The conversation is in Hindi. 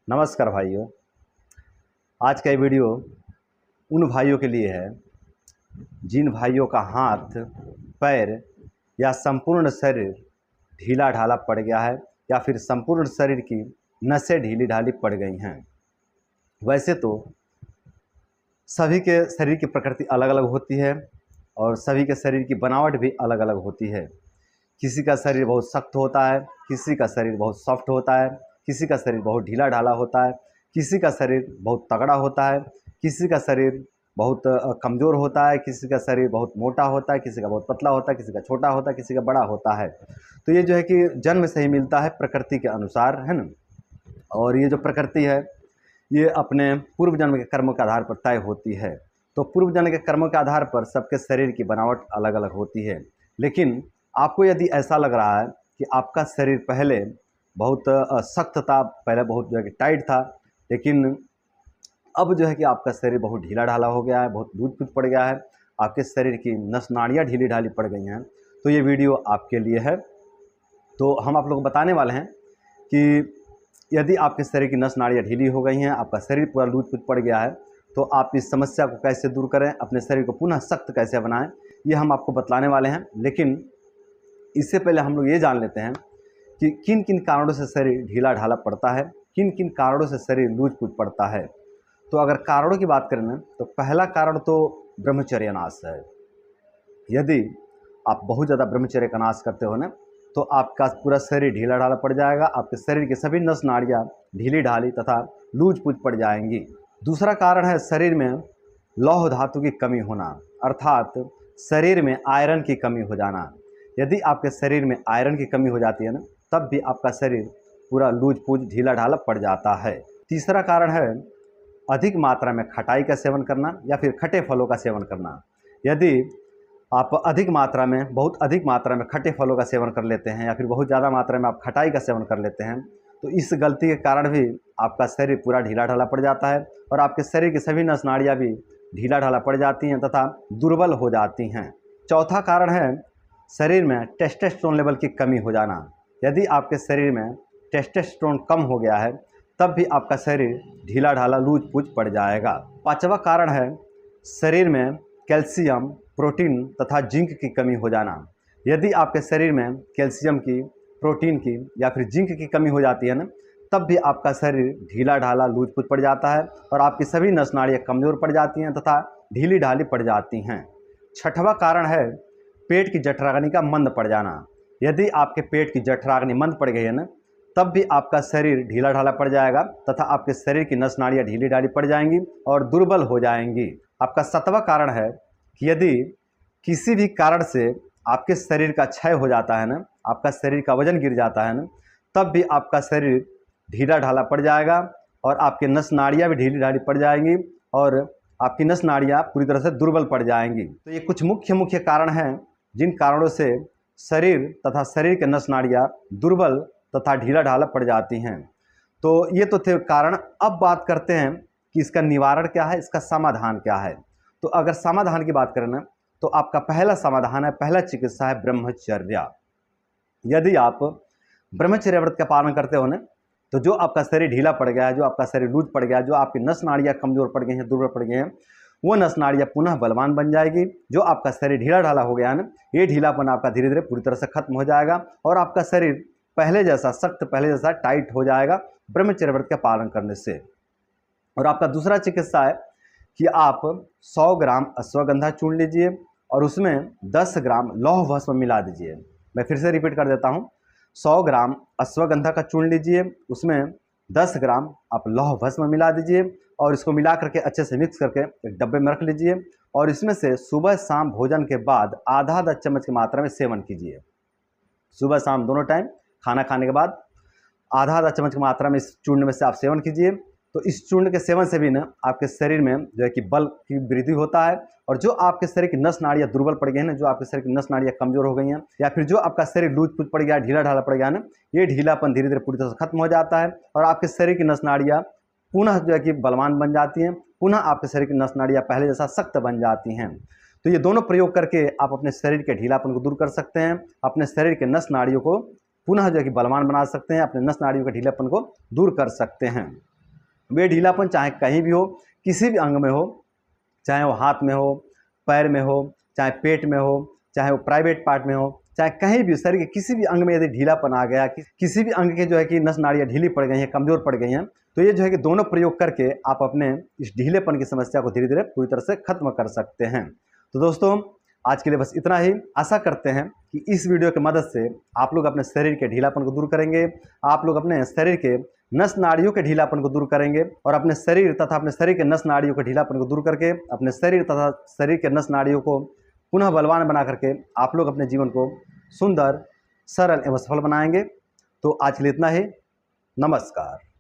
नमस्कार भाइयों। आज का ये वीडियो उन भाइयों के लिए है जिन भाइयों का हाथ, पैर या संपूर्ण शरीर ढीला ढाला पड़ गया है या फिर संपूर्ण शरीर की नसें ढीली ढाली पड़ गई हैं। वैसे तो सभी के शरीर की प्रकृति अलग अलग होती है और सभी के शरीर की बनावट भी अलग अलग होती है। किसी का शरीर बहुत सख्त होता है, किसी का शरीर बहुत सॉफ्ट होता है, किसी का शरीर बहुत ढीला ढाला होता है, किसी का शरीर बहुत तगड़ा होता है, किसी का शरीर बहुत कमज़ोर होता है, किसी का शरीर बहुत मोटा होता है, किसी का बहुत पतला होता है, किसी का छोटा होता है, किसी का बड़ा होता है। तो ये जो है कि जन्म से ही मिलता है प्रकृति के अनुसार, है ना। और ये जो प्रकृति है ये अपने पूर्व जन्म के कर्मों के आधार पर तय होती है। तो पूर्व जन्म के कर्मों के आधार पर सबके शरीर की बनावट अलग अलग होती है। लेकिन आपको यदि ऐसा लग रहा है कि आपका शरीर पहले बहुत सख्त था, पहले बहुत जो है कि टाइट था, लेकिन अब जो है कि आपका शरीर बहुत ढीला ढाला हो गया है, बहुत लूज फूज पड़ गया है, आपके शरीर की नस नाड़ियाँ ढीली ढाली पड़ गई हैं, तो ये वीडियो आपके लिए है। तो हम आप लोग को बताने वाले हैं कि यदि आपके शरीर की नस नाड़ियाँ ढीली हो गई हैं, आपका शरीर पूरा लूज फूज पड़ गया है, तो आप इस समस्या को कैसे दूर करें, अपने शरीर को पुनः सख्त कैसे बनाएं, ये हम आपको बतलाने वाले हैं। लेकिन इससे पहले हम लोग ये जान लेते हैं कि किन किन कारणों से शरीर ढीला ढाला पड़ता है, किन किन कारणों से शरीर लूज फूज पड़ता है। तो अगर कारणों की बात करें ना, तो पहला कारण तो ब्रह्मचर्य नाश है। यदि आप बहुत ज़्यादा ब्रह्मचर्य का नाश करते हो ना, तो आपका पूरा शरीर ढीला ढाला पड़ जाएगा, आपके शरीर की सभी नस नाड़ियाँ ढीली ढाली तथा लूज फूज पड़ जाएंगी। दूसरा कारण है शरीर में लौह धातु की कमी होना, अर्थात शरीर में आयरन की कमी हो जाना। यदि आपके शरीर में आयरन की कमी हो जाती है ना, तब भी आपका शरीर पूरा लूज फूज ढीला ढाला पड़ जाता है। तीसरा कारण है अधिक मात्रा में खटाई का सेवन करना या फिर खट्टे फलों का सेवन करना। यदि आप अधिक मात्रा में, बहुत अधिक मात्रा में खट्टे फलों का सेवन कर लेते हैं या फिर बहुत ज़्यादा मात्रा में आप खटाई का सेवन कर लेते हैं, तो इस गलती के कारण भी आपका शरीर पूरा ढीला ढाला पड़ जाता है और आपके शरीर की सभी नस नाड़ियाँ भी ढीला ढाला पड़ जाती हैं तथा दुर्बल हो जाती हैं। चौथा कारण है शरीर में टेस्टोस्टेरोन लेवल की कमी हो जाना। यदि आपके शरीर में टेस्टोस्टेरोन कम हो गया है, तब भी आपका शरीर ढीला ढाला लूज फूज पड़ जाएगा। पांचवा कारण है शरीर में कैल्शियम, प्रोटीन तथा जिंक की कमी हो जाना। यदि आपके शरीर में कैल्शियम की, प्रोटीन की या फिर जिंक की कमी हो जाती है ना, तब भी आपका शरीर ढीला ढाला लूज फूज पड़ जाता है और आपकी सभी नस नाड़ियाँ कमज़ोर पड़ जाती हैं तथा ढीली ढाली पड़ जाती हैं। छठवां कारण है पेट की जठराग्नि का मंद पड़ जाना। यदि आपके पेट की जठराग्नि मंद पड़ गई है ना, तब भी आपका शरीर ढीला ढाला पड़ जाएगा तथा आपके शरीर की नस नाड़ियाँ ढीली ढाली पड़ जाएंगी और दुर्बल हो जाएंगी। आपका सातवां कारण है कि यदि किसी भी कारण से आपके शरीर का क्षय हो जाता है ना, आपका शरीर का वजन गिर जाता है ना, तब भी आपका शरीर ढीला ढाला पड़ जाएगा और आपके नस नाड़ियाँ भी ढीली ढाली पड़ जाएंगी और आपकी नस नाड़ियाँ पूरी तरह से दुर्बल पड़ जाएंगी। तो ये कुछ मुख्य कारण हैं जिन कारणों से शरीर तथा शरीर के नस नाड़ियाँ दुर्बल तथा ढीला ढाला पड़ जाती हैं। तो ये तो थे कारण। अब बात करते हैं कि इसका निवारण क्या है, इसका समाधान क्या है। तो अगर समाधान की बात करें ना, तो आपका पहला समाधान है, पहला चिकित्सा है ब्रह्मचर्य। यदि आप ब्रह्मचर्य व्रत का पालन करते हो ना, तो जो आपका शरीर ढीला पड़ गया है, जो आपका शरीर लूज पड़ गया है, जो आपकी नस नाड़ियाँ कमज़ोर पड़ गई हैं, दुर्बल पड़ गई हैं, वो नस नाड़ियाँ पुनः बलवान बन जाएगी। जो आपका शरीर ढीला ढाला हो गया है ना, ये ढीलापन आपका धीरे धीरे पूरी तरह से खत्म हो जाएगा और आपका शरीर पहले जैसा सख्त, पहले जैसा टाइट हो जाएगा ब्रह्मचर्य व्रत का पालन करने से। और आपका दूसरा चिकित्सा है कि आप 100 ग्राम अश्वगंधा चूर्ण लीजिए और उसमें 10 ग्राम लौह भस्म मिला दीजिए। मैं फिर से रिपीट कर देता हूँ, 100 ग्राम अश्वगंधा का चूर्ण लीजिए, उसमें 10 ग्राम आप लौह भस्म मिला दीजिए और इसको मिला करके अच्छे से मिक्स करके एक डब्बे में रख लीजिए और इसमें से सुबह शाम भोजन के बाद आधा चम्मच की मात्रा में सेवन कीजिए। सुबह शाम दोनों टाइम खाना खाने के बाद आधा चम्मच की मात्रा में इस चूर्ण में से आप सेवन कीजिए। तो इस चूर्ण के सेवन से भी ना आपके शरीर में जो है कि बल की वृद्धि होता है और जो आपके शरीर की नस नाड़ियाँ दुर्बल पड़ गई हैं ना, जो आपके शरीर की नस नाड़ियाँ कमज़ोर हो गई हैं या फिर जो आपका शरीर लूज फूज पड़ गया, ढीला ढाला पड़ गया ना, ये ढीलापन धीरे धीरे पूरी तरह से खत्म हो जाता है और आपके शरीर की नस नाड़ियाँ पुनः जो है कि बलवान बन जाती हैं, पुनः आपके शरीर की नस नाड़ियाँ पहले जैसा सख्त बन जाती हैं। तो ये दोनों प्रयोग करके आप अपने शरीर के ढीलापन को दूर कर सकते हैं, अपने शरीर के नस नाड़ियों को पुनः जो है कि बलवान बना सकते हैं, अपने नस नाड़ियों के ढीलापन को दूर कर सकते हैं। वे ढीलापन चाहे कहीं भी हो, किसी भी अंग में हो, चाहे वो हाथ में हो, पैर में हो, चाहे पेट में हो, चाहे वो प्राइवेट पार्ट में हो, चाहे कहीं भी शरीर के किसी भी अंग में यदि ढीलापन आ गया, किसी भी अंग के जो है कि नस नाड़ियाँ ढीली पड़ गई हैं, कमज़ोर पड़ गई हैं, तो ये जो है कि दोनों प्रयोग करके आप अपने इस ढीलेपन की समस्या को धीरे धीरे पूरी तरह से खत्म कर सकते हैं। तो दोस्तों आज के लिए बस इतना ही। आशा करते हैं कि इस वीडियो की मदद से आप लोग अपने शरीर के ढीलापन को दूर करेंगे, आप लोग अपने शरीर के नस नाड़ियों के ढीलापन को दूर करेंगे और अपने शरीर तथा अपने शरीर के नस नाड़ियों के ढीलापन को दूर करके अपने शरीर तथा शरीर के नस नाड़ियों को पुनः बलवान बना करके आप लोग अपने जीवन को सुंदर, सरल एवं सफल बनाएंगे। तो आज के लिए इतना ही। नमस्कार।